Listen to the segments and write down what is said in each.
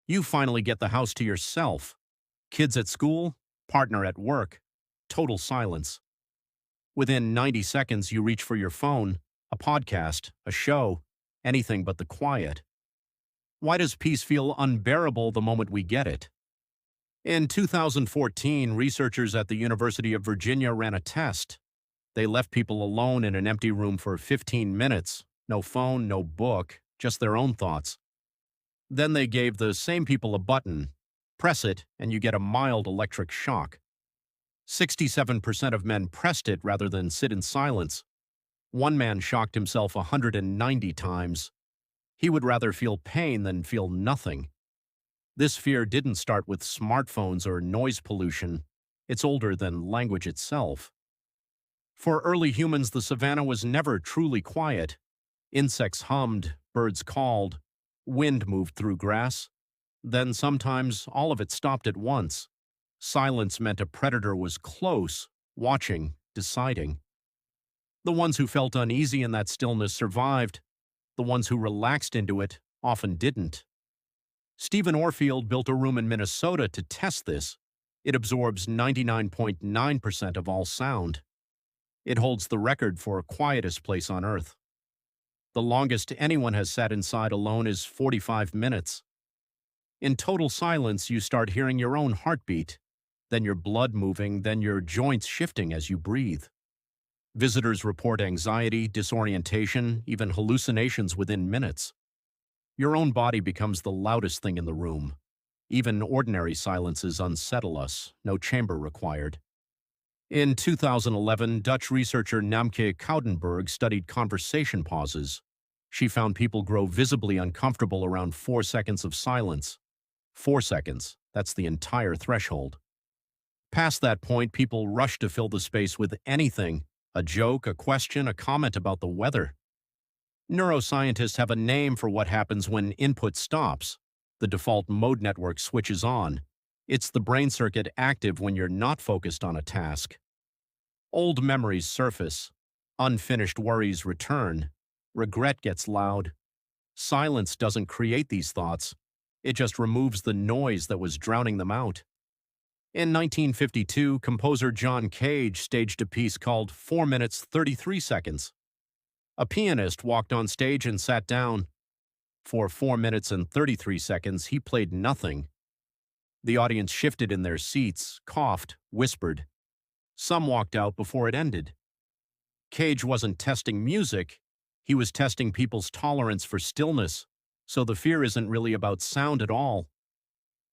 You finally get the house to yourself. Kids at school, partner at work, total silence. Within 90 seconds, you reach for your phone, a podcast, a show, anything but the quiet. Why does peace feel unbearable the moment we get it? In 2014, researchers at the University of Virginia ran a test. They left people alone in an empty room for 15 minutes. No phone, no book, just their own thoughts. Then they gave the same people a button. Press it, and you get a mild electric shock. 67% of men pressed it rather than sit in silence. One man shocked himself 190 times. He would rather feel pain than feel nothing. This fear didn't start with smartphones or noise pollution. It's older than language itself. For early humans, the savanna was never truly quiet. Insects hummed, birds called, wind moved through grass. Then sometimes all of it stopped at once. Silence meant a predator was close, watching, deciding. The ones who felt uneasy in that stillness survived. The ones who relaxed into it often didn't. Stephen Orfield built a room in Minnesota to test this. It absorbs 99.9% of all sound. It holds the record for quietest place on Earth. The longest anyone has sat inside alone is 45 minutes. In total silence, you start hearing your own heartbeat, then your blood moving, then your joints shifting as you breathe. Visitors report anxiety, disorientation, even hallucinations within minutes. Your own body becomes the loudest thing in the room. Even ordinary silences unsettle us, no chamber required. In 2011, Dutch researcher Namke Koudenberg studied conversation pauses. She found people grow visibly uncomfortable around 4 seconds of silence. 4 seconds, that's the entire threshold. Past that point, people rush to fill the space with anything, a joke, a question, a comment about the weather. Neuroscientists have a name for what happens when input stops. The default mode network switches on. It's the brain circuit active when you're not focused on a task. Old memories surface. Unfinished worries return. Regret gets loud. Silence doesn't create these thoughts. It just removes the noise that was drowning them out. In 1952, composer John Cage staged a piece called 4 minutes 33 seconds. A pianist walked on stage and sat down. For 4 minutes and 33 seconds, he played nothing. The audience shifted in their seats, coughed, whispered. Some walked out before it ended. Cage wasn't testing music. He was testing people's tolerance for stillness, so the fear isn't really about sound at all.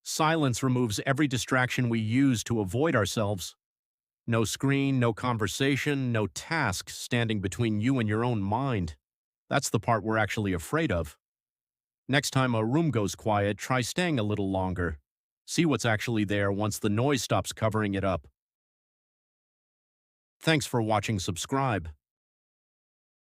Silence removes every distraction we use to avoid ourselves. No screen, no conversation, no task standing between you and your own mind. That's the part we're actually afraid of. Next time a room goes quiet, try staying a little longer. See what's actually there once the noise stops covering it up. Thanks for watching. Subscribe.